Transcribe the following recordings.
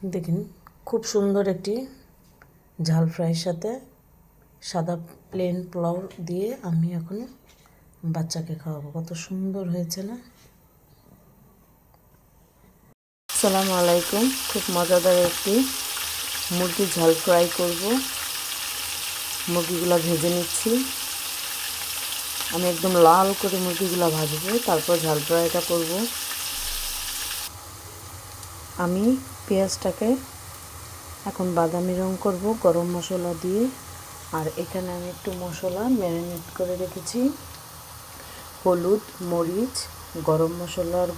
দেখুন খুব সুন্দর একটি ঝাল ফ্রাইয়ের সাথে সাদা প্লেন পোলাও দিয়ে আমি এখন বাচ্চাকে খাওয়াবো। কত সুন্দর হয়েছে না? আসসালামু আলাইকুম। খুব মজাদার একটি মুরগির ঝাল ফ্রাই করব। মুরগিগুলো ভেজে নিচ্ছি। আমি একদম লাল করে মুরগিগুলো ভাজবো, তারপর ঝাল ফ্রাইটা করব। আমি পেঁয়াজটাকে এখন বাদামি রং করব গরম মশলা দিয়ে। আর এখানে আমি একটু মশলা ম্যারিনেট করে রেখেছি। হলুদ, মরিচ, গরম মশলার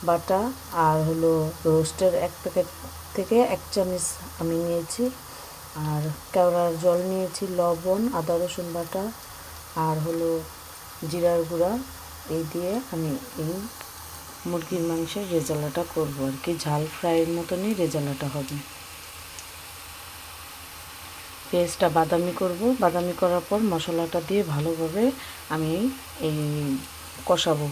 বাটা আর হলো রোস্টের 1 প্যাকেট থেকে 1 চামচ আমি নিয়েছি। আর কেওড়ার জল নিয়েছি, লবণ, আদা রসুন বাটা আর হলো জিরার গুঁড়া। এই দিয়ে আমি এই মুরগির মাংসের রেজালাটা করবো আর কি। ঝাল ফ্রাইয়ের মতনই রেজালাটা হবে। পেঁয়াজটা বাদামি করব। বাদামি করার পর মশলাটা দিয়ে ভালোভাবে আমি এই কষাবো।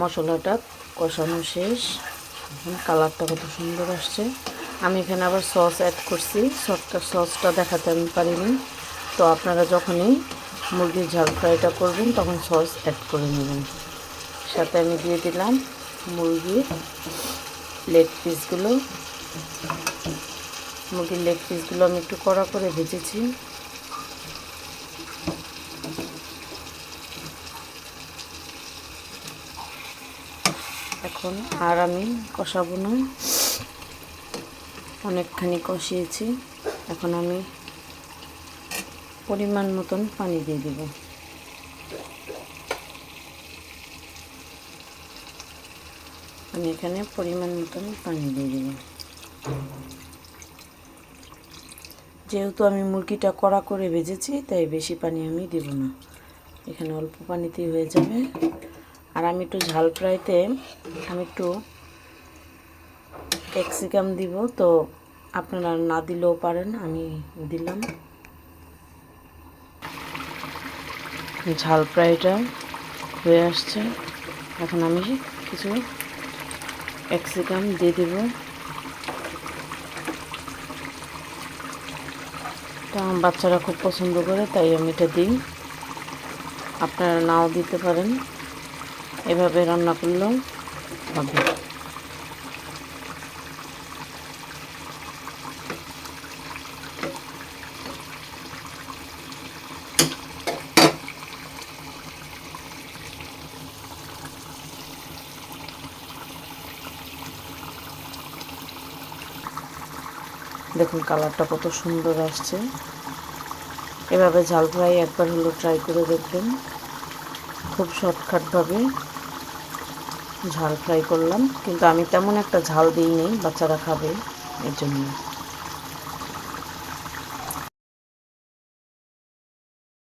মশলাটা কষানো শেষ। এখন কালারটা কত সুন্দর আসছে। আমি এখানে আবার সস অ্যাড করছি। সসটা দেখাতে আমি পারিনি, তো আপনারা যখনই মুরগির ঝাল ফ্রাইটা করবেন তখন সস অ্যাড করে নেবেন। সাথে আমি দিয়ে দিলাম মুরগির লেগ পিসগুলো। মুরগির লেগ পিসগুলো আমি একটু কড়া করে ভেজেছি। এখন আর আমি কষাবো না, অনেকখানি কষিয়েছি। এখন আমি পরিমাণ মতন পানি দিয়ে দেব। আমি এখানে পরিমাণ মতন পানি দিয়ে দেব। যেহেতু আমি মুরগিটা কড়া করে ভেজেছি, তাই বেশি পানি আমি দেব না, এখানে অল্প পানিতেই হয়ে যাবে। আর আমি একটু ঝাল ফ্রাইতে আমি একটু ক্যাপসিকাম দিব, তো আপনারা না দিলেও পারেন, আমি দিলাম। ঝাল ফ্রাইটা হয়ে আসছে। এখন আমি কিছু ক্যাপসিকাম দিয়ে দেব। এটা আমার বাচ্চারা খুব পছন্দ করে, তাই আমি এটা দিই। আপনারা নাও দিতে পারেন, এভাবে রান্না করলেও হবে। দেখুন কালারটা কত সুন্দর আসছে। এভাবে ঝাল ফ্রাই একবার হলো ট্রাই করে দেখবেন। খুব শর্টকাটভাবে ঝাল ফ্রাই করলাম, কিন্তু আমি তেমন একটা ঝাল দিই নেই, বাচ্চারা খাবে এর জন্য।